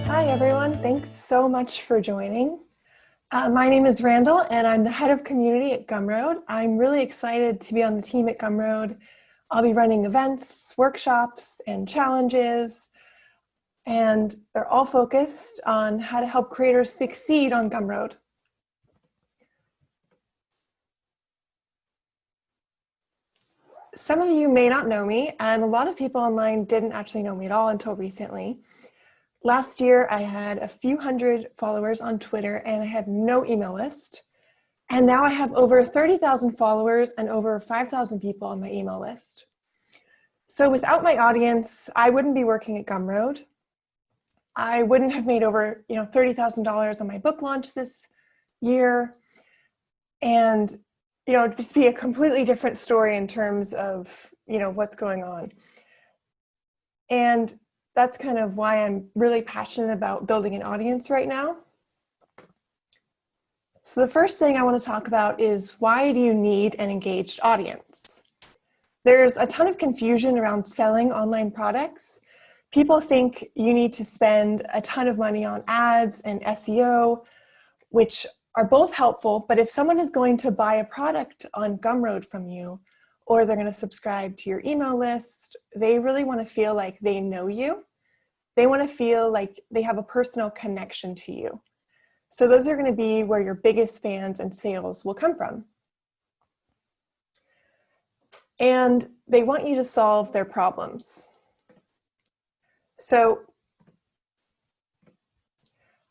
Hi, everyone. Thanks so much for joining. My name is Randall, and I'm the head of community at Gumroad. I'm really excited to be on the team at Gumroad. I'll be running events, workshops, and challenges, and they're all focused on how to help creators succeed on Gumroad. Some of you may not know me, and a lot of people online didn't actually know me at all until recently. Last year, I had a few hundred followers on Twitter, and I had no email list. And now I have over 30,000 followers and over 5,000 people on my email list. So without my audience, I wouldn't be working at Gumroad. I wouldn't have made over $30,000 on my book launch this year. And it'd just be a completely different story in terms of what's going on. And that's kind of why I'm really passionate about building an audience right now. So the first thing I want to talk about is, why do you need an engaged audience? There's a ton of confusion around selling online products. People think you need to spend a ton of money on ads and SEO, which are both helpful, but if someone is going to buy a product on Gumroad from you, or they're going to subscribe to your email list, they really want to feel like they know you. They want to feel like they have a personal connection to you. So those are going to be where your biggest fans and sales will come from. And they want you to solve their problems. So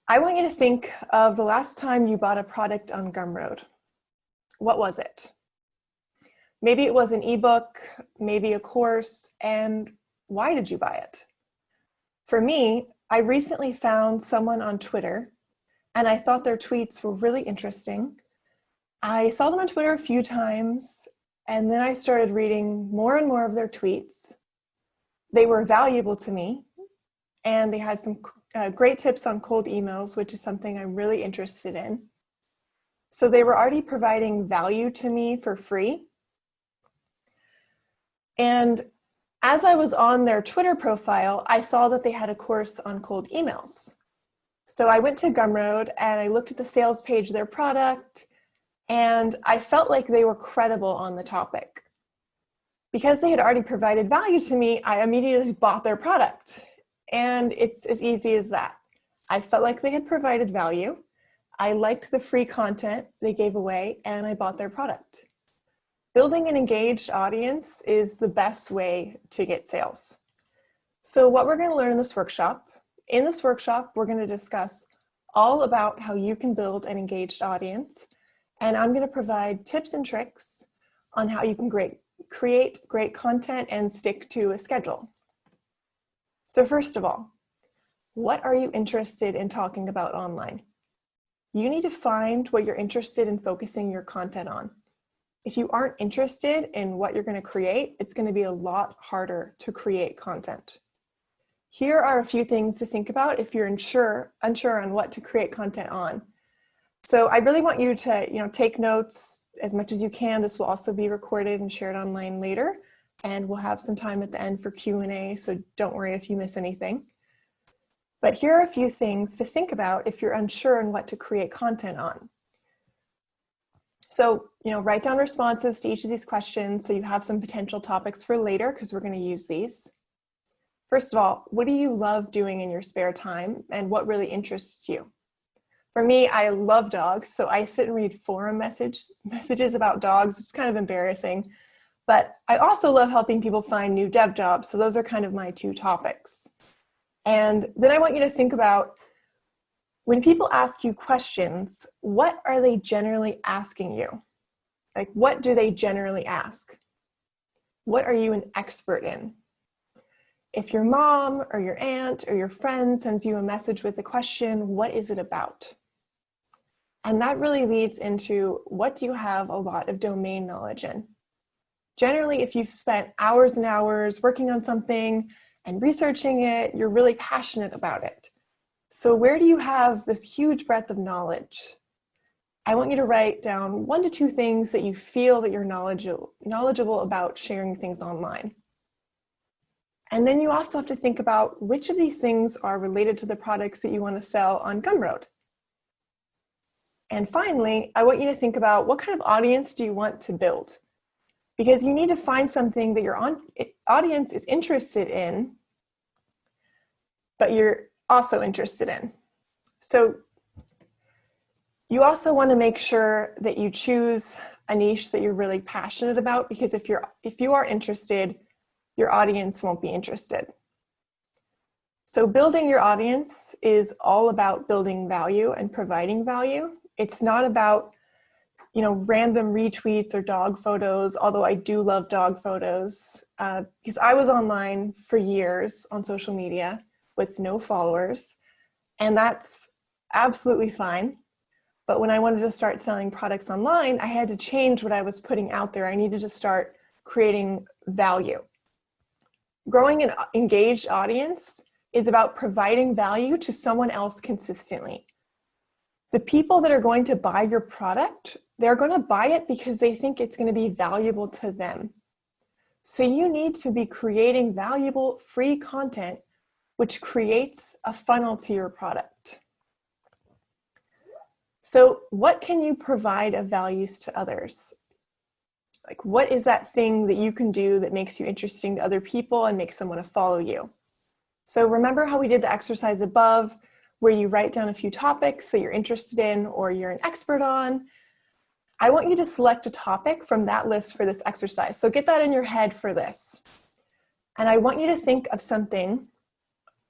I want you to think of the last time you bought a product on Gumroad. What was it? Maybe it was an ebook, maybe a course, and why did you buy it? For me, I recently found someone on Twitter, and I thought their tweets were really interesting. I saw them on Twitter a few times, and then I started reading more and more of their tweets. They were valuable to me, and they had some great tips on cold emails, which is something I'm really interested in. So they were already providing value to me for free. And as I was on their Twitter profile, I saw that they had a course on cold emails. So I went to Gumroad and I looked at the sales page of their product, and I felt like they were credible on the topic. Because they had already provided value to me, I immediately bought their product. And it's as easy as that. I felt like they had provided value. I liked the free content they gave away, and I bought their product. Building an engaged audience is the best way to get sales. So what we're going to learn in this workshop, we're going to discuss all about how you can build an engaged audience. And I'm going to provide tips and tricks on how you can create great content and stick to a schedule. So first of all, what are you interested in talking about online? You need to find what you're interested in focusing your content on. If you aren't interested in what you're going to create, it's going to be a lot harder to create content. Here are a few things to think about if you're unsure on what to create content on. So I really want you to take notes as much as you can. This will also be recorded and shared online later, and we'll have some time at the end for Q&A, so don't worry if you miss anything. But here are a few things to think about if you're unsure on what to create content on. So, write down responses to each of these questions so you have some potential topics for later, because we're going to use these. First of all, what do you love doing in your spare time, and what really interests you? For me, I love dogs, so I sit and read forum messages about dogs, which is kind of embarrassing. But I also love helping people find new dev jobs, so those are kind of my two topics. And then I want you to think about, when people ask you questions, what are they generally asking you? Like, what do they generally ask? What are you an expert in? If your mom or your aunt or your friend sends you a message with a question, what is it about? And that really leads into, what do you have a lot of domain knowledge in? Generally, if you've spent hours and hours working on something and researching it, you're really passionate about it. So where do you have this huge breadth of knowledge? I want you to write down 1 to 2 things that you feel that you're knowledgeable about sharing things online. And then you also have to think about which of these things are related to the products that you want to sell on Gumroad. And finally, I want you to think about what kind of audience do you want to build? Because you need to find something that your audience is interested in, but you're also interested in. So you also want to make sure that you choose a niche that you're really passionate about, because if you are interested, your audience won't be interested. So building your audience is all about building value and providing value. It's not about, random retweets or dog photos, although I do love dog photos, because I was online for years on social media with no followers, and that's absolutely fine. But when I wanted to start selling products online, I had to change what I was putting out there. I needed to start creating value. Growing an engaged audience is about providing value to someone else consistently. The people that are going to buy your product, they're going to buy it because they think it's going to be valuable to them. So you need to be creating valuable, free content, which creates a funnel to your product. So what can you provide of values to others? Like, what is that thing that you can do that makes you interesting to other people and makes them want to follow you? So remember how we did the exercise above, where you write down a few topics that you're interested in or you're an expert on? I want you to select a topic from that list for this exercise. So get that in your head for this. And I want you to think of something.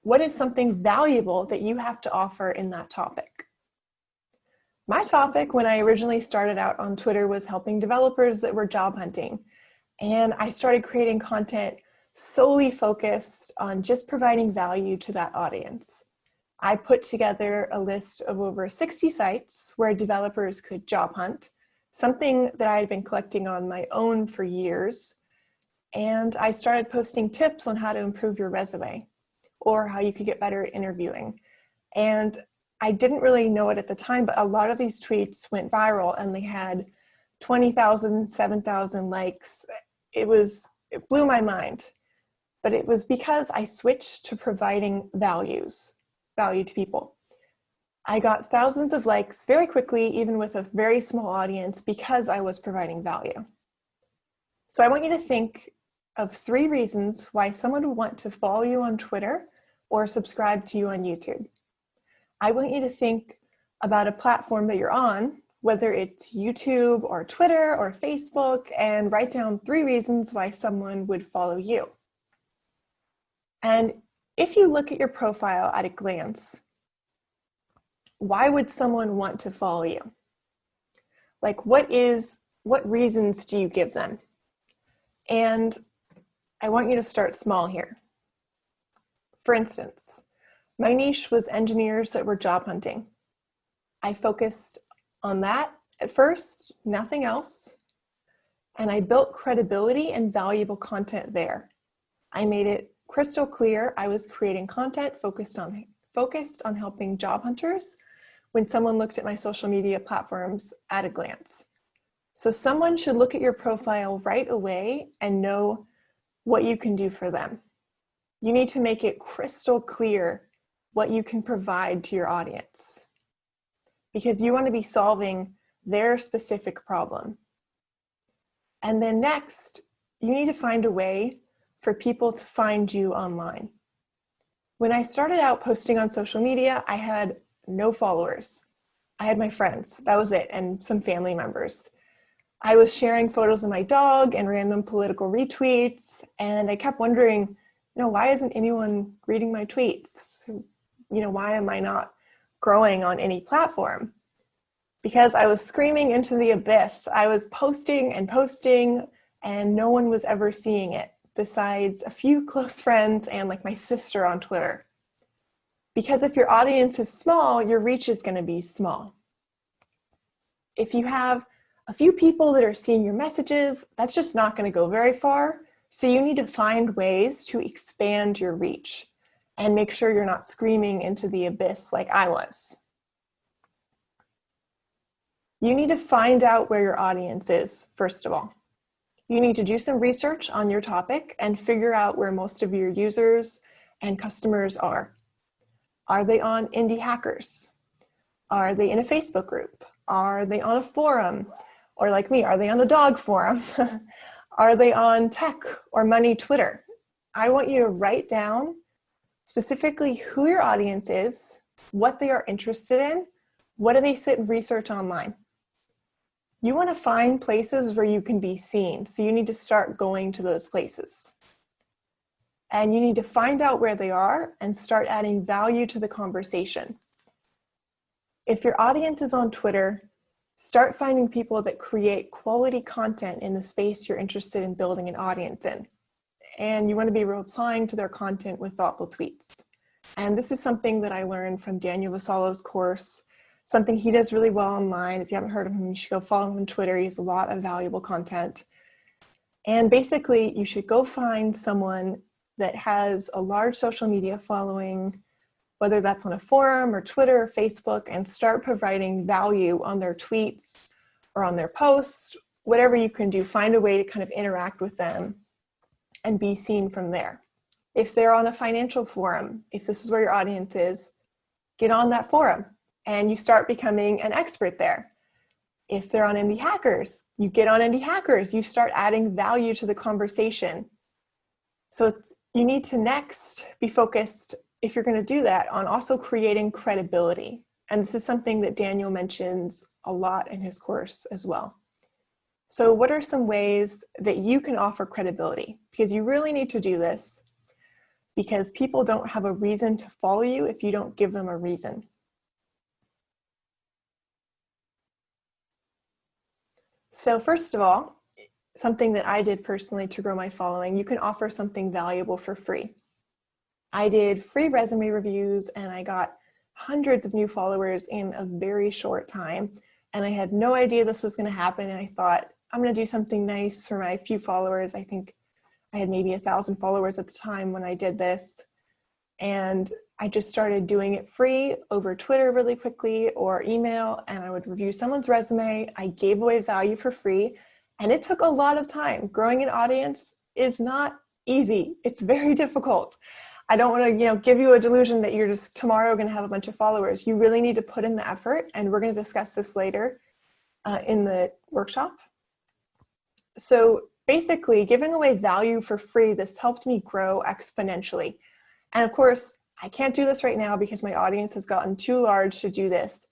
What is something valuable that you have to offer in that topic? My topic when I originally started out on Twitter was helping developers that were job hunting. And I started creating content solely focused on just providing value to that audience. I put together a list of over 60 sites where developers could job hunt, something that I had been collecting on my own for years. And I started posting tips on how to improve your resume or how you could get better at interviewing. And I didn't really know it at the time, but a lot of these tweets went viral and they had 20,000, 7,000 likes. It blew my mind, but it was because I switched to providing value to people. I got thousands of likes very quickly, even with a very small audience, because I was providing value. So I want you to think of 3 reasons why someone would want to follow you on Twitter or subscribe to you on YouTube. I want you to think about a platform that you're on, whether it's YouTube or Twitter or Facebook, and write down 3 reasons why someone would follow you. And if you look at your profile at a glance, why would someone want to follow you? Like, what reasons do you give them? And I want you to start small here. For instance, my niche was engineers that were job hunting. I focused on that at first, nothing else. And I built credibility and valuable content there. I made it crystal clear I was creating content focused on helping job hunters when someone looked at my social media platforms at a glance. So someone should look at your profile right away and know what you can do for them. You need to make it crystal clear what you can provide to your audience, because you want to be solving their specific problem. And then next, you need to find a way for people to find you online. When I started out posting on social media, I had no followers. I had my friends, that was it, and some family members. I was sharing photos of my dog and random political retweets, and I kept wondering, why isn't anyone reading my tweets? Why am I not growing on any platform? Because I was screaming into the abyss. I was posting and posting, and no one was ever seeing it, besides a few close friends and like my sister on Twitter. Because if your audience is small, your reach is going to be small. If you have a few people that are seeing your messages, that's just not going to go very far. So you need to find ways to expand your reach and make sure you're not screaming into the abyss like I was. You need to find out where your audience is, first of all. You need to do some research on your topic and figure out where most of your users and customers are. Are they on indie hackers? Are they in a Facebook group? Are they on a forum? Or like me, are they on a dog forum? Are they on tech or money Twitter? I want you to write down specifically who your audience is, what they are interested in, what do they sit and research online. You want to find places where you can be seen, so you need to start going to those places. And you need to find out where they are and start adding value to the conversation. If your audience is on Twitter, start finding people that create quality content in the space you're interested in building an audience in. And you want to be replying to their content with thoughtful tweets. And this is something that I learned from Daniel Vassallo's course, something he does really well online. If you haven't heard of him, you should go follow him on Twitter. He has a lot of valuable content. And basically, you should go find someone that has a large social media following, whether that's on a forum or Twitter or Facebook, and start providing value on their tweets or on their posts, whatever you can do. Find a way to kind of interact with them and be seen from there. If they're on a financial forum, if this is where your audience is, get on that forum and you start becoming an expert there. If they're on indie hackers, you get on indie hackers, you start adding value to the conversation. So you need to next be focused, if you're going to do that, on also creating credibility. And this is something that Daniel mentions a lot in his course as well. So what are some ways that you can offer credibility? Because you really need to do this, because people don't have a reason to follow you if you don't give them a reason. So first of all, something that I did personally to grow my following, you can offer something valuable for free. I did free resume reviews and I got hundreds of new followers in a very short time. And I had no idea this was going to happen. And I thought, I'm going to do something nice for my few followers. I think I had maybe 1,000 followers at the time when I did this. And I just started doing it free over Twitter really quickly or email, and I would review someone's resume. I gave away value for free, and it took a lot of time. Growing an audience is not easy. It's very difficult. I don't want to, give you a delusion that you're just tomorrow going to have a bunch of followers. You really need to put in the effort, and we're going to discuss this later in the workshop. So basically, giving away value for free, this helped me grow exponentially. And of course, I can't do this right now because my audience has gotten too large to do this.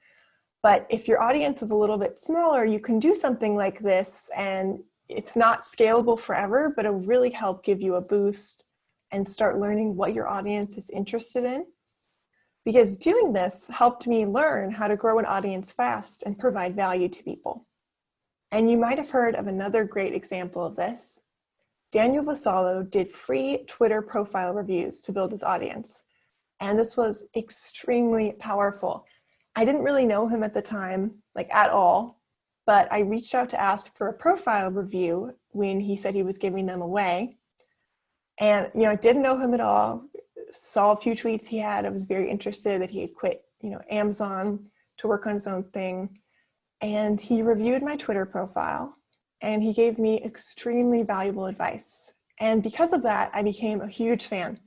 But if your audience is a little bit smaller, you can do something like this, and it's not scalable forever, but it'll really help give you a boost and start learning what your audience is interested in. Because doing this helped me learn how to grow an audience fast and provide value to people. And you might have heard of another great example of this. Daniel Vassallo did free Twitter profile reviews to build his audience. And this was extremely powerful. I didn't really know him at the time, at all, but I reached out to ask for a profile review when he said he was giving them away. And, I didn't know him at all, saw a few tweets he had. I was very interested that he had quit, Amazon to work on his own thing. And he reviewed my Twitter profile, and he gave me extremely valuable advice. And because of that, I became a huge fan.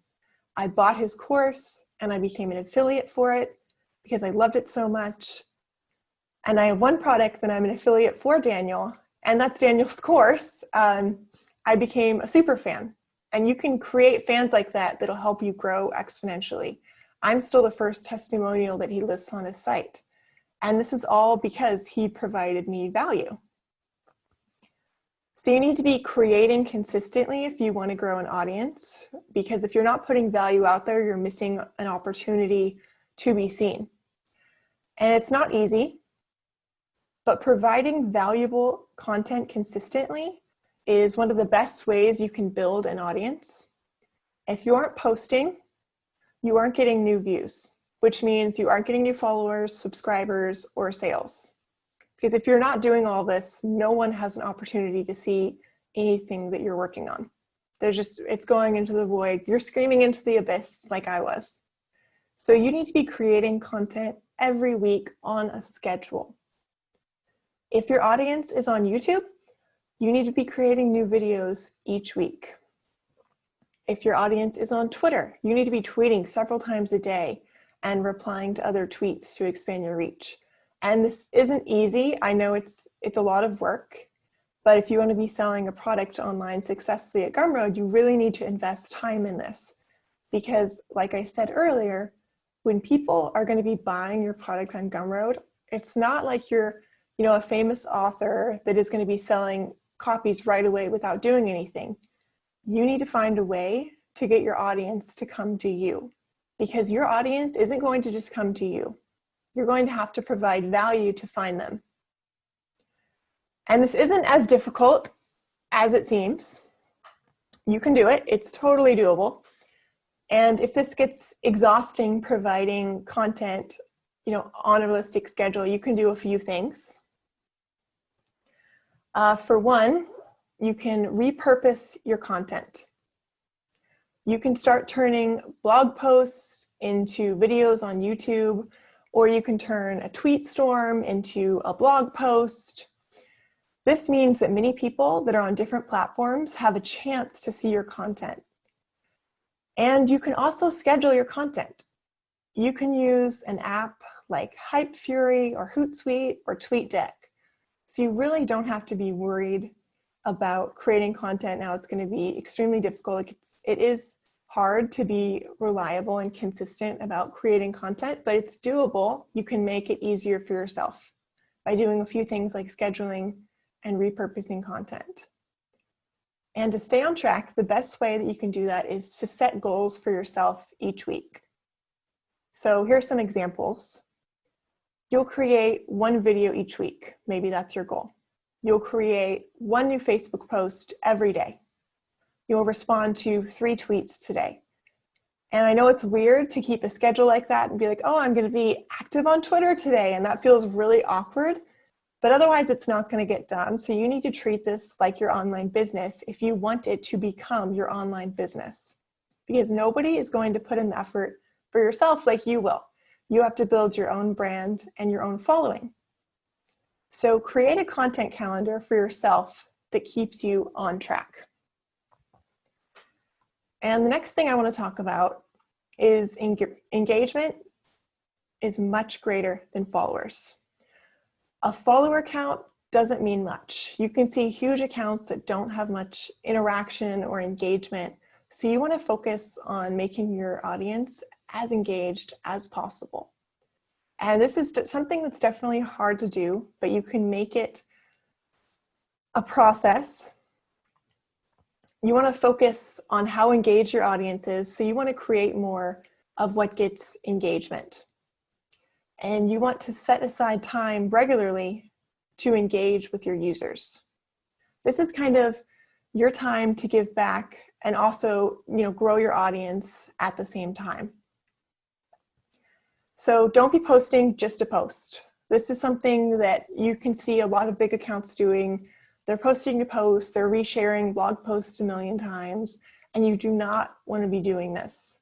I bought his course, and I became an affiliate for it because I loved it so much. And I have one product that I'm an affiliate for Daniel, and that's Daniel's course. I became a super fan. And you can create fans like that that'll help you grow exponentially. I'm still the first testimonial that he lists on his site. And this is all because he provided me value. So you need to be creating consistently if you want to grow an audience, because if you're not putting value out there, you're missing an opportunity to be seen. And it's not easy, but providing valuable content consistently is one of the best ways you can build an audience. If you aren't posting, you aren't getting new views, which means you aren't getting new followers, subscribers, or sales. Because if you're not doing all this, no one has an opportunity to see anything that you're working on. It's going into the void. You're screaming into the abyss like I was. So you need to be creating content every week on a schedule. If your audience is on YouTube, You need to be creating new videos each week. If your audience is on Twitter, you need to be tweeting several times a day and replying to other tweets to expand your reach. And this isn't easy. I know it's a lot of work, but if you want to be selling a product online successfully at Gumroad, you really need to invest time in this. Because like I said earlier, when people are going to be buying your product on Gumroad, it's not like you're, a famous author that is going to be selling copies right away without doing anything. You need to find a way to get your audience to come to you, because your audience isn't going to just come to you. You're going to have to provide value to find them. And this isn't as difficult as it seems. You can do it. It's totally doable. And if this gets exhausting providing content, on a realistic schedule, you can do a few things. For one, you can repurpose your content. You can start turning blog posts into videos on YouTube, or you can turn a tweet storm into a blog post. This means that many people that are on different platforms have a chance to see your content. And you can also schedule your content. You can use an app like Hype Fury or Hootsuite or TweetDeck. So you really don't have to be worried about creating content. Now it's going to be extremely difficult. It is hard to be reliable and consistent about creating content, but it's doable. You can make it easier for yourself by doing a few things like scheduling and repurposing content. And to stay on track, the best way that you can do that is to set goals for yourself each week. So here's some examples. You'll create one video each week. Maybe that's your goal. You'll create one new Facebook post every day. You'll respond to 3 tweets today. And I know it's weird to keep a schedule like that and be like, oh, I'm going to be active on Twitter today. And that feels really awkward. But otherwise, it's not going to get done. So you need to treat this like your online business if you want it to become your online business. Because nobody is going to put in the effort for yourself like you will. You have to build your own brand and your own following. So create a content calendar for yourself that keeps you on track. And the next thing I want to talk about is engagement is much greater than followers. A follower count doesn't mean much. You can see huge accounts that don't have much interaction or engagement. So you want to focus on making your audience as engaged as possible. And this is something that's definitely hard to do, but you can make it a process. You want to focus on how engaged your audience is. So you want to create more of what gets engagement. And you want to set aside time regularly to engage with your users. This is kind of your time to give back and also, grow your audience at the same time. So don't be posting just to post. This is something that you can see a lot of big accounts doing. They're posting to post, they're resharing blog posts a million times, and you do not want to be doing this.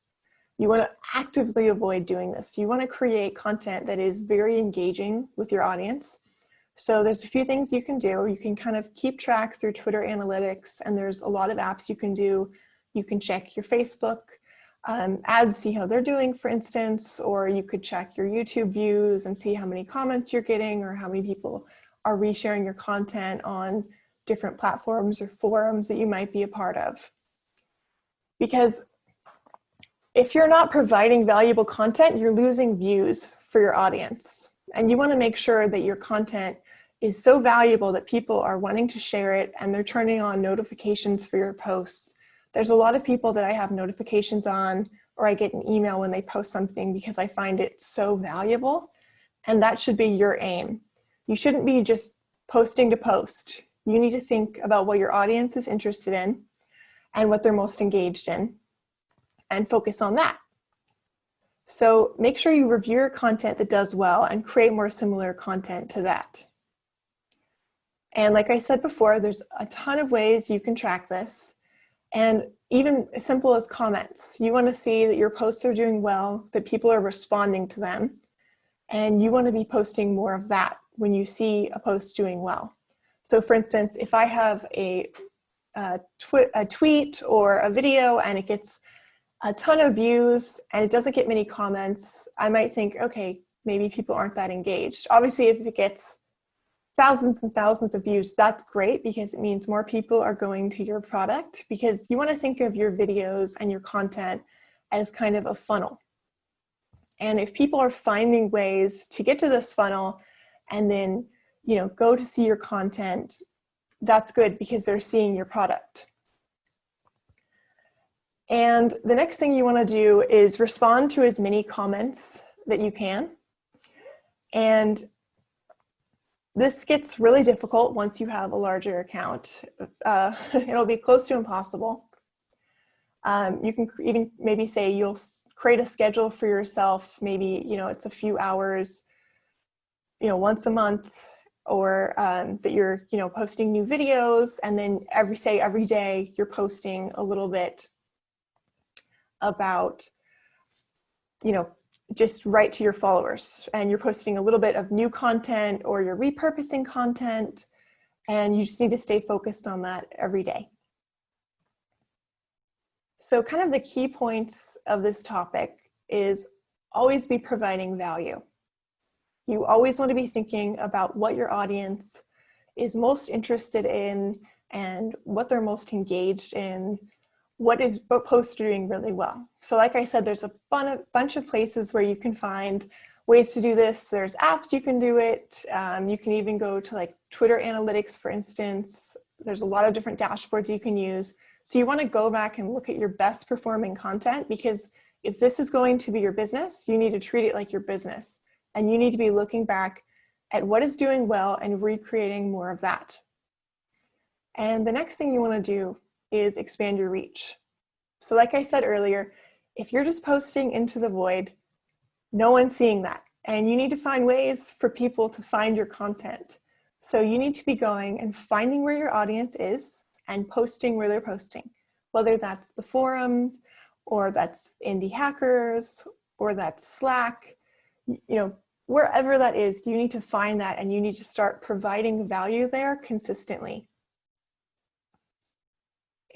You want to actively avoid doing this. You want to create content that is very engaging with your audience. So there's a few things you can do. You can kind of keep track through Twitter analytics, and there's a lot of apps you can do. You can check your Facebook ads, see how they're doing, for instance, or you could check your YouTube views and see how many comments you're getting or how many people are resharing your content on different platforms or forums that you might be a part of. Because if you're not providing valuable content, you're losing views for your audience. And you want to make sure that your content is so valuable that people are wanting to share it and they're turning on notifications for your posts. There's a lot of people that I have notifications on, or I get an email when they post something because I find it so valuable. And that should be your aim. You shouldn't be just posting to post. You need to think about what your audience is interested in and what they're most engaged in, and focus on that. So make sure you review your content that does well and create more similar content to that. And like I said before, there's a ton of ways you can track this. And even as simple as comments. You want to see that your posts are doing well, that people are responding to them. And you want to be posting more of that when you see a post doing well. So for instance, if I have a tweet or a video and it gets a ton of views and it doesn't get many comments, I might think, okay, maybe people aren't that engaged. Obviously, if it gets thousands and thousands of views, that's great because it means more people are going to your product, because you want to think of your videos and your content as kind of a funnel. And if people are finding ways to get to this funnel and then, go to see your content, that's good because they're seeing your product. And the next thing you want to do is respond to as many comments that you can. And this gets really difficult once you have a larger account. It'll be close to impossible. You can even maybe say you'll create a schedule for yourself. Maybe, it's a few hours, once a month, or that you're, posting new videos, and then every day you're posting a little bit about, just right to your followers, and you're posting a little bit of new content, or you're repurposing content, and you just need to stay focused on that every day. So kind of the key points of this topic is always be providing value. You always want to be thinking about what your audience is most interested in and what they're most engaged in, what posts are doing really well. So like I said, there's a bunch of places where you can find ways to do this. There's apps you can do it. You can even go to like Twitter analytics, for instance. There's a lot of different dashboards you can use. So you want to go back and look at your best performing content, because if this is going to be your business, you need to treat it like your business. And you need to be looking back at what is doing well and recreating more of that. And the next thing you want to do is expand your reach. So like I said earlier, if you're just posting into the void, no one's seeing that. And you need to find ways for people to find your content. So you need to be going and finding where your audience is and posting where they're posting, whether that's the forums, or that's Indie Hackers, or that's Slack, wherever that is, you need to find that, and you need to start providing value there consistently.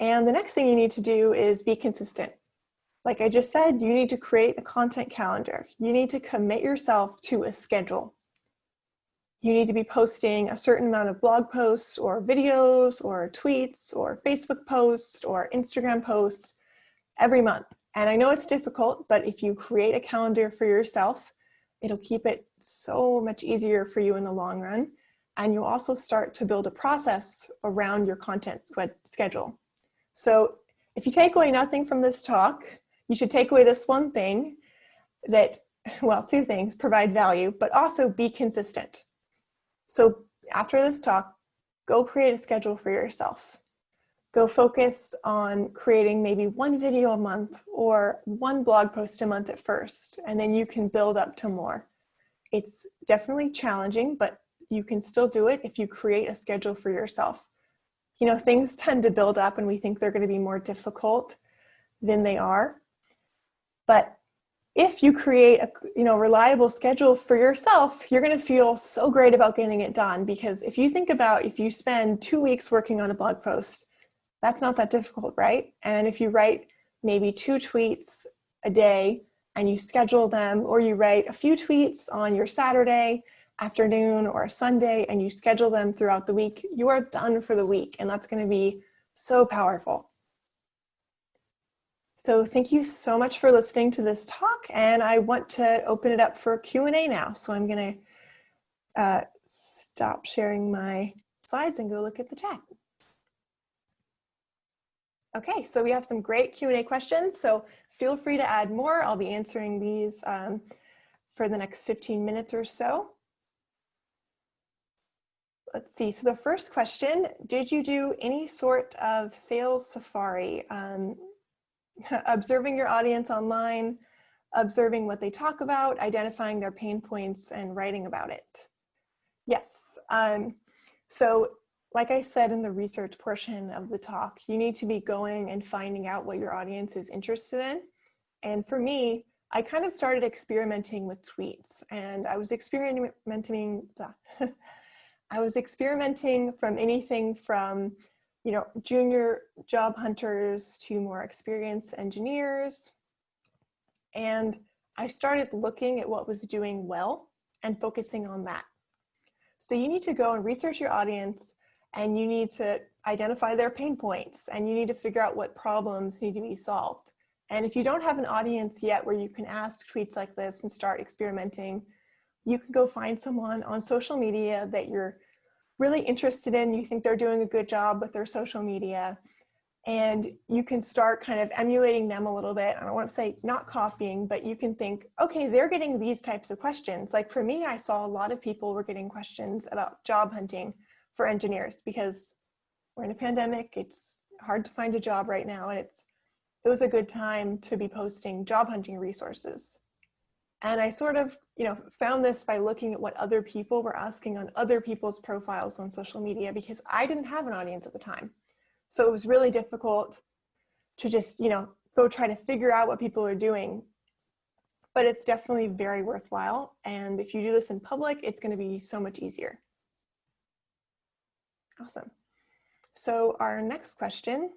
And the next thing you need to do is be consistent. Like I just said, you need to create a content calendar. You need to commit yourself to a schedule. You need to be posting a certain amount of blog posts or videos or tweets or Facebook posts or Instagram posts every month. And I know it's difficult, but if you create a calendar for yourself, it'll keep it so much easier for you in the long run. And you'll also start to build a process around your content schedule. So if you take away nothing from this talk, you should take away this one thing that, well, two things: provide value, but also be consistent. So after this talk, go create a schedule for yourself. Go focus on creating maybe one video a month or one blog post a month at first, and then you can build up to more. It's definitely challenging, but you can still do it if you create a schedule for yourself. Things tend to build up and we think they're going to be more difficult than they are. But if you create a reliable schedule for yourself, you're going to feel so great about getting it done. Because if you think about, if you spend 2 weeks working on a blog post, that's not that difficult, right? And if you write maybe 2 tweets a day and you schedule them, or you write a few tweets on your Saturday afternoon or a Sunday and you schedule them throughout the week, you are done for the week. And that's going to be so powerful. So thank you so much for listening to this talk, and I want to open it up for Q&A now. So I'm going to stop sharing my slides and go look at the chat. Okay, so we have some great Q&A questions, so feel free to add more. I'll be answering these for the next 15 minutes or so. Let's see, so the first question: did you do any sort of sales safari? Observing your audience online, observing what they talk about, identifying their pain points, and writing about it. Yes. So like I said in the research portion of the talk, you need to be going and finding out what your audience is interested in. And for me, I kind of started experimenting with tweets, and I was experimenting I was experimenting from anything from, junior job hunters to more experienced engineers. And I started looking at what was doing well and focusing on that. So you need to go and research your audience, and you need to identify their pain points, and you need to figure out what problems need to be solved. And if you don't have an audience yet where you can ask tweets like this and start experimenting, you can go find someone on social media that you're really interested in, you think they're doing a good job with their social media, and you can start kind of emulating them a little bit. I don't want to say not copying, but you can think, okay, they're getting these types of questions. Like for me, I saw a lot of people were getting questions about job hunting for engineers because we're in a pandemic. It's hard to find a job right now, and it was a good time to be posting job hunting resources. And I sort of, found this by looking at what other people were asking on other people's profiles on social media, because I didn't have an audience at the time. So it was really difficult to just, go try to figure out what people are doing. But it's definitely very worthwhile. And if you do this in public, it's going to be so much easier. Awesome. So our next question.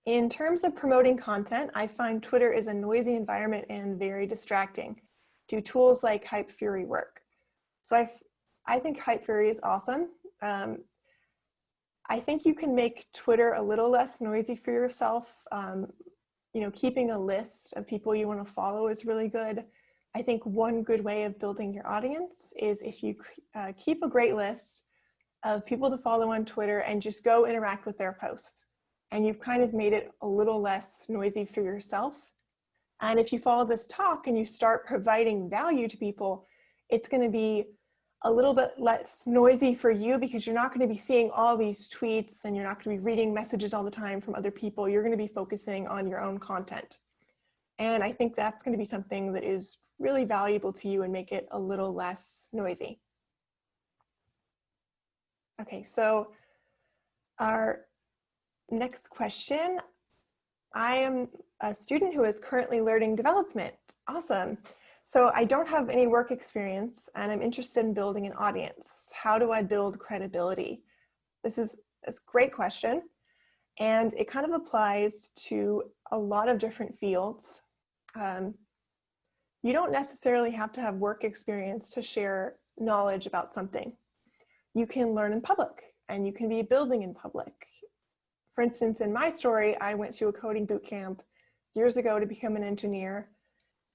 In terms of promoting content, I find Twitter is a noisy environment and very distracting. Do tools like Hype Fury work? So I think Hype Fury is awesome. I think you can make Twitter a little less noisy for yourself. Keeping a list of people you want to follow is really good. I think one good way of building your audience is if you keep a great list of people to follow on Twitter and just go interact with their posts. And you've kind of made it a little less noisy for yourself. And if you follow this talk and you start providing value to people, it's going to be a little bit less noisy for you, because you're not going to be seeing all these tweets and you're not going to be reading messages all the time from other people. You're going to be focusing on your own content. And I think that's going to be something that is really valuable to you and make it a little less noisy. Okay, so our next question. I am a student who is currently learning development. Awesome. So I don't have any work experience and I'm interested in building an audience. How do I build credibility? This is a great question. And it kind of applies to a lot of different fields. You don't necessarily have to have work experience to share knowledge about something. You can learn in public and you can be building in public. For instance, in my story, I went to a coding boot camp years ago to become an engineer,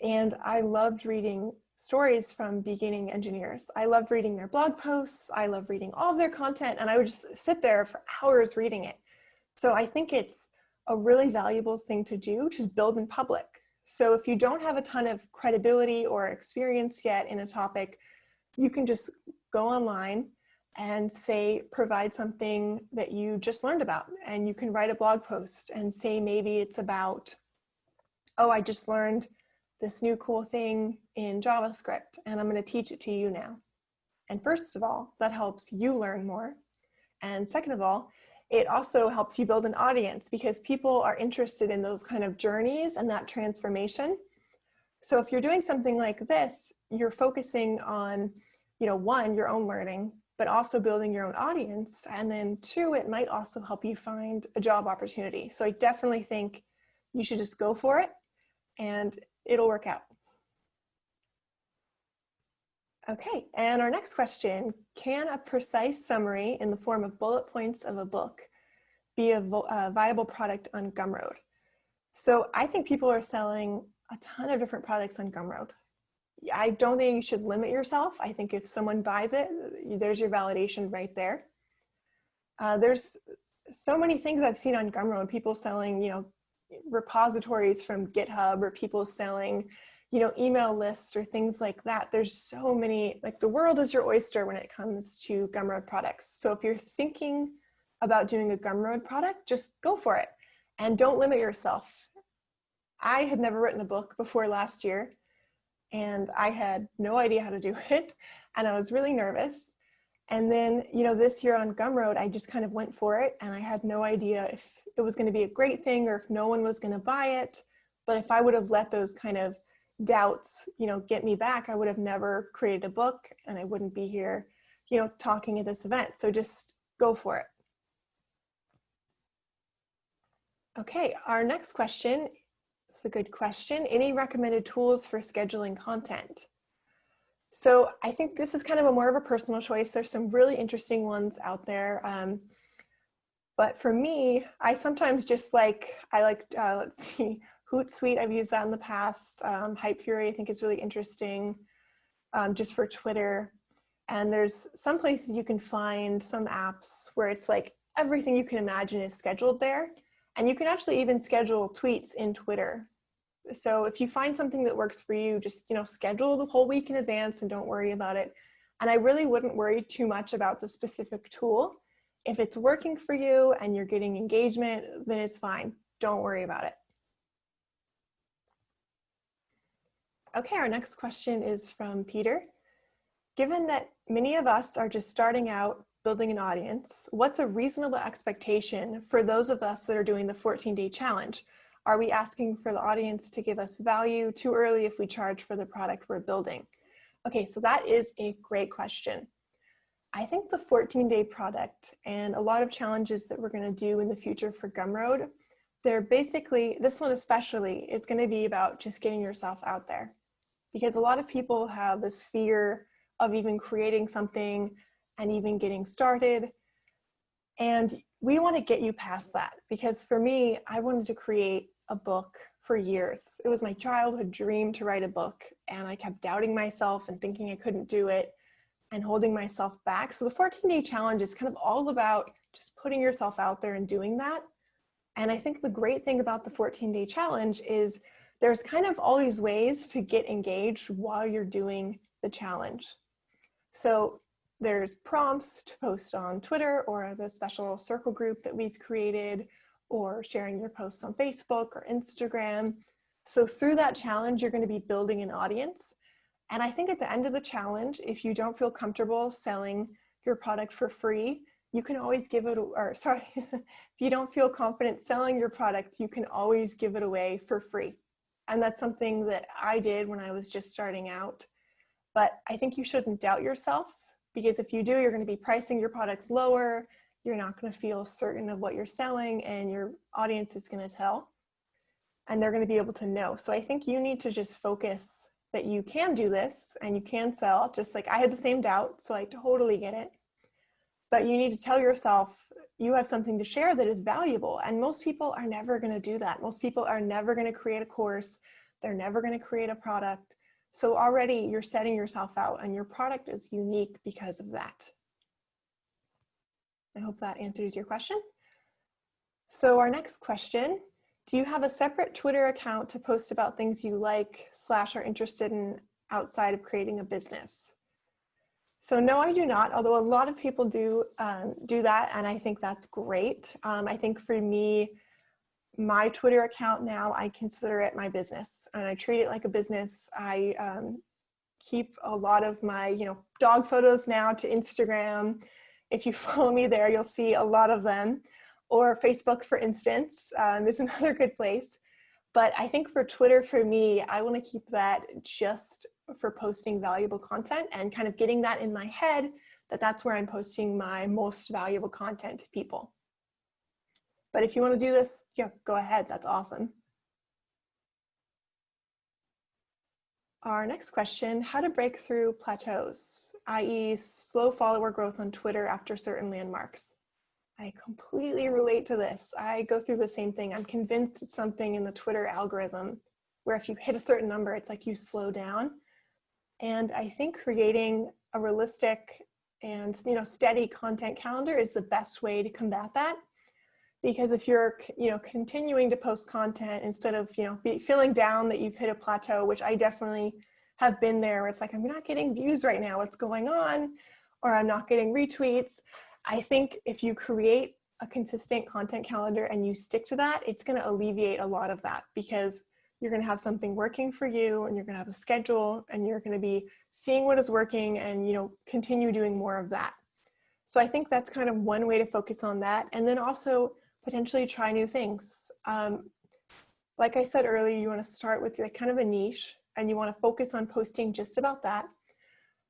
and I loved reading stories from beginning engineers. I loved reading their blog posts. I loved reading all of their content, and I would just sit there for hours reading it. So I think it's a really valuable thing to do to build in public. So if you don't have a ton of credibility or experience yet in a topic, you can just go online and provide something that you just learned about. And you can write a blog post and say, maybe it's about, oh, I just learned this new cool thing in JavaScript and I'm going to teach it to you now. And first of all, that helps you learn more. And second of all, it also helps you build an audience, because people are interested in those kind of journeys and that transformation. So if you're doing something like this, you're focusing on, one, your own learning, but also building your own audience. And then two, it might also help you find a job opportunity. So I definitely think you should just go for it and it'll work out. Okay, and our next question, can a precise summary in the form of bullet points of a book be a viable product on Gumroad? So I think people are selling a ton of different products on Gumroad. I don't think you should limit yourself. I think if someone buys it, there's your validation right there. There's so many things I've seen on Gumroad, people selling, repositories from GitHub, or people selling, email lists or things like that. There's so many, like the world is your oyster when it comes to Gumroad products. So if you're thinking about doing a Gumroad product, just go for it and don't limit yourself. I had never written a book before last year, and I had no idea how to do it, and I was really nervous. And then, this year on Gumroad, I just kind of went for it, and I had no idea if it was going to be a great thing or if no one was going to buy it. But if I would have let those kind of doubts, get me back, I would have never created a book, and I wouldn't be here talking at this event. So just go for it. Okay, our next question is a good question. Any recommended tools for scheduling content? So I think this is kind of more of a personal choice. There's some really interesting ones out there. But for me, I sometimes just let's see, Hootsuite, I've used that in the past. Hypefury, I think, is really interesting just for Twitter. And there's some places you can find some apps where it's like everything you can imagine is scheduled there. And you can actually even schedule tweets in Twitter. So if you find something that works for you, just schedule the whole week in advance and don't worry about it. And I really wouldn't worry too much about the specific tool. If it's working for you and you're getting engagement, then it's fine. Don't worry about it. Okay, our next question is from Peter. Given that many of us are just starting out building an audience, what's a reasonable expectation for those of us that are doing the 14-day challenge? Are we asking for the audience to give us value too early if we charge for the product we're building? Okay, so that is a great question. I think the 14-day product and a lot of challenges that we're going to do in the future for Gumroad, they're basically, this one especially, is going to be about just getting yourself out there. Because a lot of people have this fear of even creating something and even getting started. And we want to get you past that, because for me, I wanted to create a book for years. It was my childhood dream to write a book, and I kept doubting myself and thinking I couldn't do it and holding myself back. So the 14-day challenge is kind of all about just putting yourself out there and doing that. And I think the great thing about the 14-day challenge is there's kind of all these ways to get engaged while you're doing the challenge. So there's prompts to post on Twitter or the special circle group that we've created, or sharing your posts on Facebook or Instagram. So through that challenge, you're going to be building an audience. And I think at the end of the challenge, if you don't feel comfortable selling your product for free, you can always give it, if you don't feel confident selling your product, you can always give it away for free. And that's something that I did when I was just starting out. But I think you shouldn't doubt yourself, because if you do, you're going to be pricing your products lower. You're not going to feel certain of what you're selling, and your audience is going to tell, and they're going to be able to know. So I think you need to just focus that you can do this and you can sell. Just like I had the same doubt, so I totally get it. But you need to tell yourself you have something to share that is valuable. And most people are never going to do that. Most people are never going to create a course. They're never going to create a product. So already you're setting yourself out, and your product is unique because of that. I hope that answers your question. So our next question, do you have a separate Twitter account to post about things you like / are interested in outside of creating a business? So no, I do not, although a lot of people do that, and I think that's great. I think for me, my Twitter account now, I consider it my business, and I treat it like a business. I keep a lot of my dog photos now to Instagram. If you follow me there, you'll see a lot of them. Or Facebook, for instance, is another good place. But I think for Twitter, for me, I want to keep that just for posting valuable content and kind of getting that in my head that that's where I'm posting my most valuable content to people. But if you want to do this, go ahead. That's awesome. Our next question, how to break through plateaus, i.e. slow follower growth on Twitter after certain landmarks. I completely relate to this. I go through the same thing. I'm convinced it's something in the Twitter algorithm where if you hit a certain number, it's like you slow down. And I think creating a realistic and steady content calendar is the best way to combat that. Because if you're continuing to post content instead of feeling down that you've hit a plateau, which I definitely have been there, where it's like I'm not getting views right now, what's going on, or I'm not getting retweets. I think if you create a consistent content calendar and you stick to that, it's going to alleviate a lot of that, because you're going to have something working for you, and you're going to have a schedule, and you're going to be seeing what is working and continue doing more of that. So I think that's kind of one way to focus on that, and then also potentially try new things. Like I said earlier, you want to start with kind of a niche, and you want to focus on posting just about that.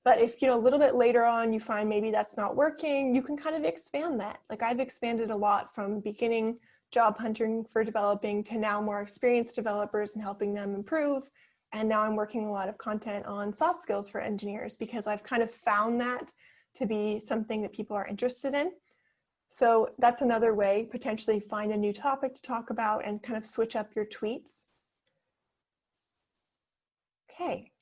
But if, a little bit later on you find maybe that's not working, you can kind of expand that. Like I've expanded a lot from beginning job hunting for developing to now more experienced developers and helping them improve. And now I'm working a lot of content on soft skills for engineers because I've kind of found that to be something that people are interested in. So that's another way, potentially find a new topic to talk about and kind of switch up your tweets. Okay.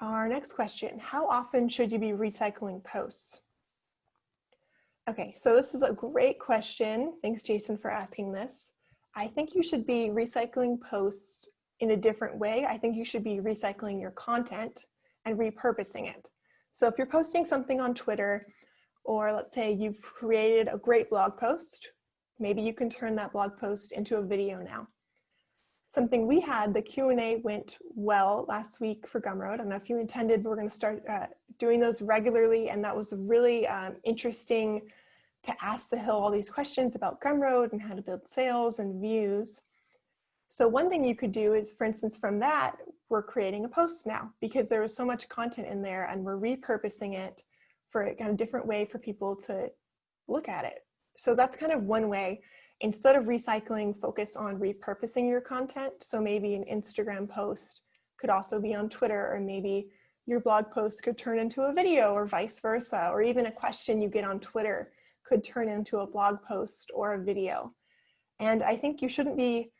Our next question, how often should you be recycling posts? Okay, so this is a great question. Thanks, Jason, for asking this. I think you should be recycling posts in a different way. I think you should be recycling your content and repurposing it. So if you're posting something on Twitter, or let's say you've created a great blog post, maybe you can turn that blog post into a video now. Something we had, the Q&A went well last week for Gumroad. I don't know if you intended, but we're going to start doing those regularly, and that was really interesting to ask the Hill all these questions about Gumroad and how to build sales and views. So one thing you could do is, for instance, from that, we're creating a post now because there was so much content in there and we're repurposing it for a kind of different way for people to look at it. So that's kind of one way. Instead of recycling, focus on repurposing your content. So maybe an Instagram post could also be on Twitter, or maybe your blog post could turn into a video or vice versa, or even a question you get on Twitter could turn into a blog post or a video. And I think you shouldn't be,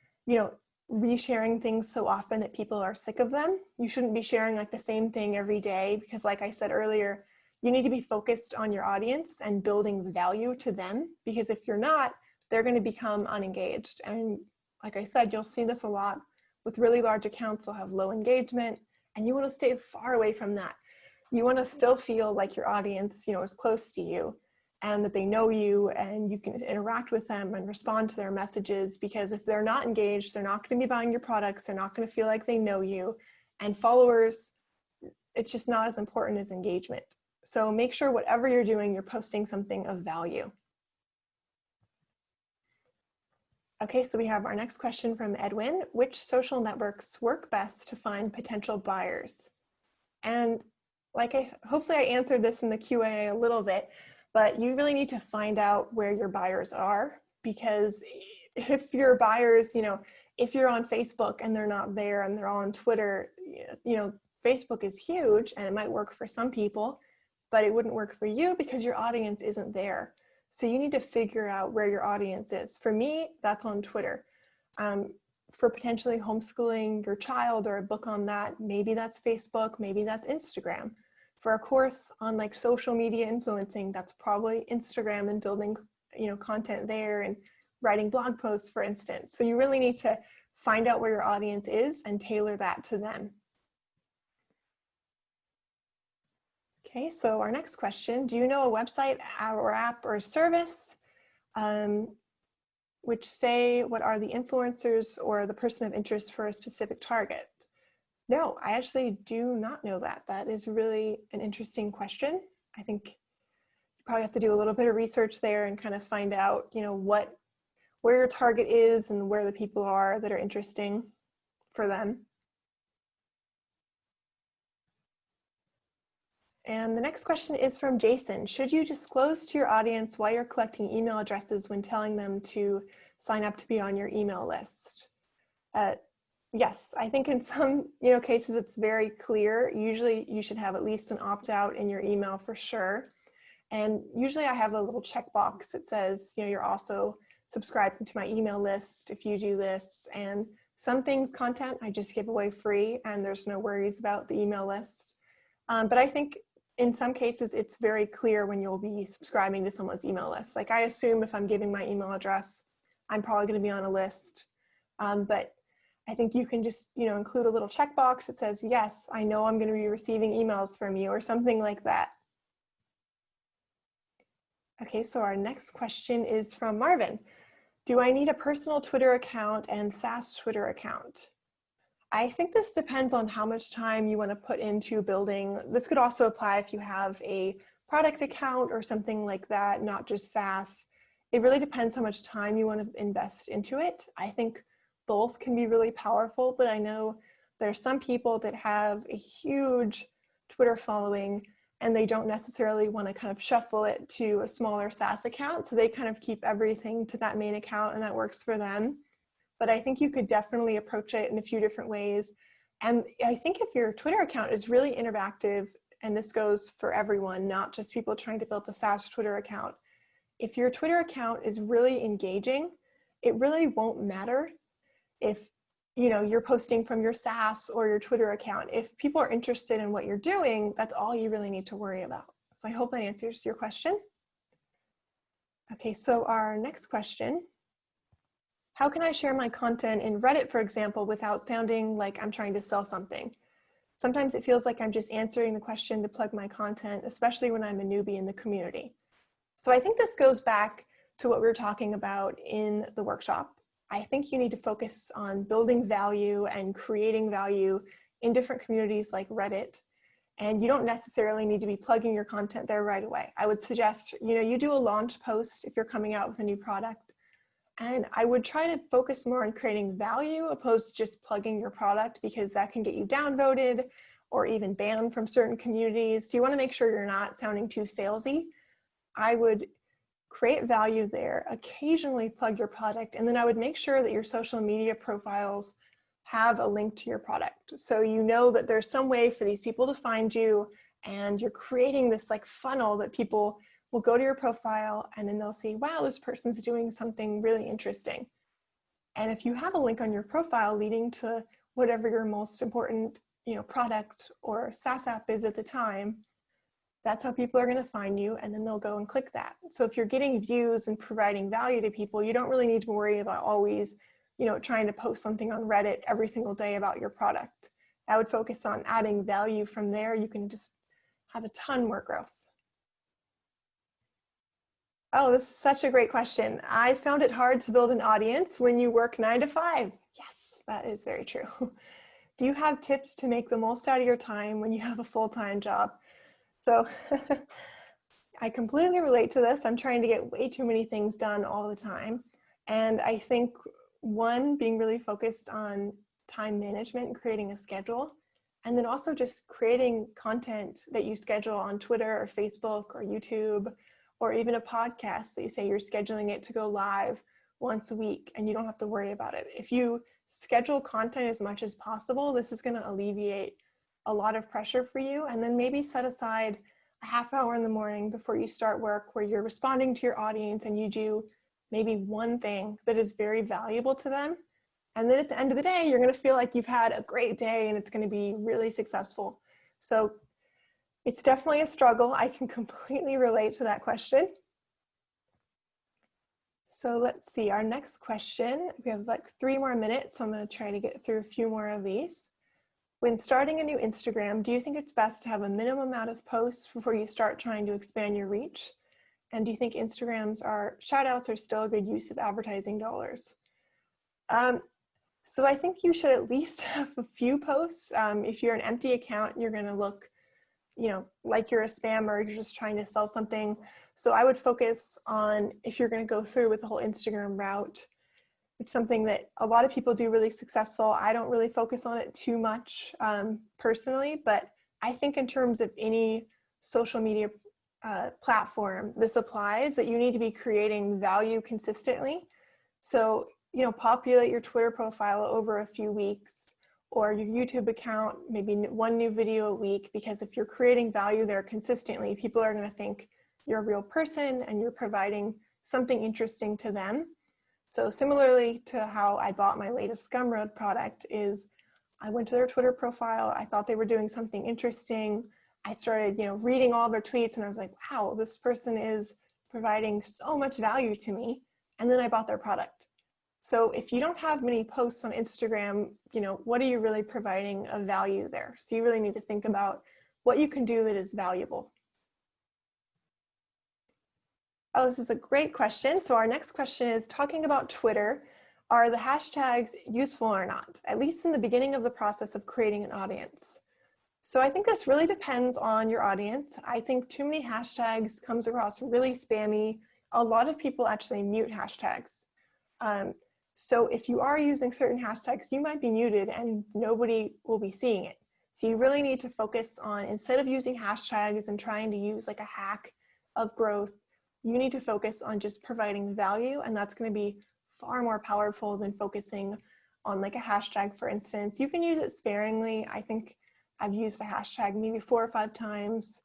resharing things so often that people are sick of them. You shouldn't be sharing like the same thing every day because, like I said earlier, you need to be focused on your audience and building value to them, because if you're not, they're going to become unengaged. And like I said, you'll see this a lot with really large accounts. They'll have low engagement, and you want to stay far away from that. You want to still feel like your audience, is close to you and that they know you and you can interact with them and respond to their messages, because if they're not engaged, they're not going to be buying your products. They're not going to feel like they know you, and followers, it's just not as important as engagement. So make sure whatever you're doing, you're posting something of value. Okay, so we have our next question from Edwin. Which social networks work best to find potential buyers? And hopefully I answered this in the Q&A a little bit, but you really need to find out where your buyers are, because if your buyers, if you're on Facebook and they're not there and they're all on Twitter, Facebook is huge and it might work for some people, but it wouldn't work for you because your audience isn't there. So you need to figure out where your audience is. For me, that's on Twitter. For potentially homeschooling your child or a book on that, maybe that's Facebook, maybe that's Instagram. For a course on like social media influencing, that's probably Instagram and building, content there and writing blog posts, for instance. So you really need to find out where your audience is and tailor that to them. Okay, so our next question, do you know a website or app or service which say what are the influencers or the person of interest for a specific target? No, I actually do not know that. That is really an interesting question. I think you probably have to do a little bit of research there and kind of find out, where your target is and where the people are that are interesting for them. And the next question is from Jason. Should you disclose to your audience why you're collecting email addresses when telling them to sign up to be on your email list? Yes, I think in some cases it's very clear. Usually you should have at least an opt-out in your email for sure. And usually I have a little checkbox that says, you're also subscribing to my email list if you do this. And some content I just give away free and there's no worries about the email list. But I think in some cases it's very clear when you'll be subscribing to someone's email list. Like I assume if I'm giving my email address, I'm probably going to be on a list. But I think you can just, include a little checkbox that says, yes, I know I'm going to be receiving emails from you, or something like that. Okay, so our next question is from Marvin. Do I need a personal Twitter account and SaaS Twitter account? I think this depends on how much time you want to put into building. This could also apply if you have a product account or something like that, not just SaaS. It really depends how much time you want to invest into it. I think both can be really powerful, but I know there's some people that have a huge Twitter following, and they don't necessarily want to kind of shuffle it to a smaller SaaS account. So they kind of keep everything to that main account, and that works for them. But I think you could definitely approach it in a few different ways. And I think if your Twitter account is really interactive, and this goes for everyone, not just people trying to build a SaaS Twitter account, if your Twitter account is really engaging, it really won't matter if you're posting from your SaaS or your Twitter account. If people are interested in what you're doing, that's all you really need to worry about. So I hope that answers your question. Okay, so our next question: how can I share my content in Reddit, for example, without sounding like I'm trying to sell something? Sometimes it feels like I'm just answering the question to plug my content, especially when I'm a newbie in the community. So I think this goes back to what we were talking about in the workshop. I think you need to focus on building value and creating value in different communities like Reddit. And you don't necessarily need to be plugging your content there right away. I would suggest, you do a launch post if you're coming out with a new product. And I would try to focus more on creating value opposed to just plugging your product, because that can get you downvoted or even banned from certain communities. So you want to make sure you're not sounding too salesy. I would create value there, occasionally plug your product, and then I would make sure that your social media profiles have a link to your product. So you know that there's some way for these people to find you, and you're creating this like funnel that people will go to your profile and then they'll see, wow, this person's doing something really interesting. And if you have a link on your profile leading to whatever your most important, product or SaaS app is at the time, that's how people are going to find you, and then they'll go and click that. So if you're getting views and providing value to people, you don't really need to worry about always, trying to post something on Reddit every single day about your product. I would focus on adding value from there. You can just have a ton more growth. Oh, this is such a great question. I found it hard to build an audience when you work 9 to 5. Yes, that is very true. Do you have tips to make the most out of your time when you have a full-time job? So I completely relate to this. I'm trying to get way too many things done all the time. And I think one, being really focused on time management and creating a schedule, and then also just creating content that you schedule on Twitter or Facebook or YouTube, or even a podcast that you say you're scheduling it to go live once a week and you don't have to worry about it. If you schedule content as much as possible, this is going to alleviate a lot of pressure for you. And then maybe set aside a half hour in the morning before you start work where you're responding to your audience and you do maybe one thing that is very valuable to them. And then at the end of the day, you're going to feel like you've had a great day and it's going to be really successful. So it's definitely a struggle. I can completely relate to that question. So let's see, our next question, we have like 3 more minutes, so I'm going to try to get through a few more of these. When starting a new Instagram, do you think it's best to have a minimum amount of posts before you start trying to expand your reach? And do you think Instagrams shoutouts are still a good use of advertising dollars? So I think you should at least have a few posts. If you're an empty account, you're going to look, like you're a spammer, you're just trying to sell something. So I would focus on, if you're going to go through with the whole Instagram route, it's something that a lot of people do really successful. I don't really focus on it too much personally, but I think in terms of any social media platform, this applies, that you need to be creating value consistently. So, populate your Twitter profile over a few weeks, or your YouTube account, maybe 1 new video a week, because if you're creating value there consistently, people are going to think you're a real person and you're providing something interesting to them. So similarly to how I bought my latest Gumroad product, is I went to their Twitter profile. I thought they were doing something interesting. I started, reading all their tweets, and I was like, wow, this person is providing so much value to me. And then I bought their product. So if you don't have many posts on Instagram, what are you really providing of value there? So you really need to think about what you can do that is valuable. Oh, this is a great question. So our next question is, talking about Twitter, are the hashtags useful or not, at least in the beginning of the process of creating an audience? So I think this really depends on your audience. I think too many hashtags comes across really spammy. A lot of people actually mute hashtags. So if you are using certain hashtags, you might be muted and nobody will be seeing it. So you really need to focus on, instead of using hashtags and trying to use like a hack of growth, you need to focus on just providing value, and that's going to be far more powerful than focusing on like a hashtag, for instance. You can use it sparingly. I think I've used a hashtag maybe 4 or 5 times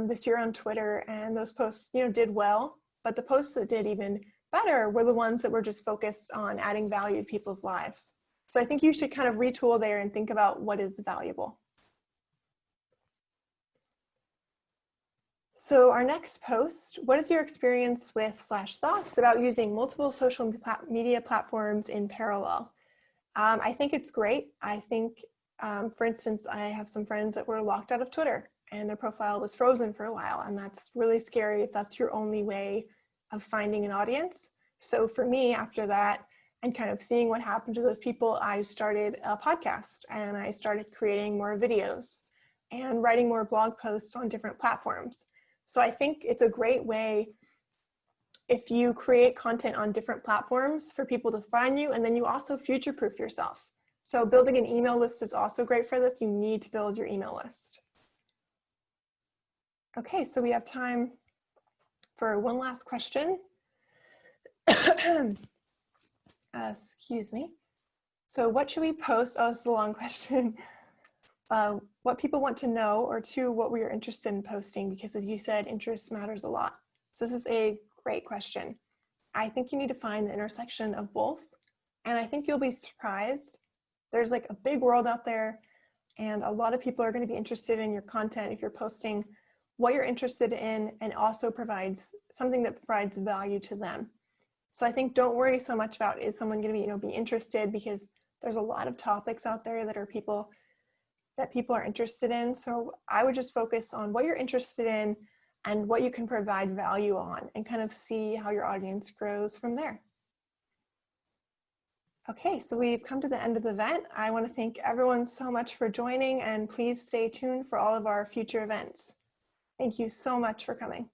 this year on Twitter, and those posts, did well, but the posts that did even better were the ones that were just focused on adding value to people's lives. So I think you should kind of retool there and think about what is valuable. So our next post, what is your experience with / thoughts about using multiple social media platforms in parallel? I think it's great. I think, for instance, I have some friends that were locked out of Twitter and their profile was frozen for a while. And that's really scary if that's your only way of finding an audience. So for me, after that, and kind of seeing what happened to those people, I started a podcast and I started creating more videos and writing more blog posts on different platforms. So I think it's a great way if you create content on different platforms for people to find you, and then you also future-proof yourself. So building an email list is also great for this. You need to build your email list. Okay, so we have time for one last question. Excuse me. So what should we post? Oh, this is a long question. What people want to know, or 2, what we are interested in posting, because as you said, interest matters a lot. So this is a great question. I think you need to find the intersection of both. And I think you'll be surprised. There's like a big world out there, and a lot of people are going to be interested in your content if you're posting what you're interested in and also provides something that provides value to them. So I think don't worry so much about, is someone going to be, be interested, because there's a lot of topics out there that people are interested in. So I would just focus on what you're interested in and what you can provide value on, and kind of see how your audience grows from there. Okay, so we've come to the end of the event. I want to thank everyone so much for joining, and please stay tuned for all of our future events. Thank you so much for coming.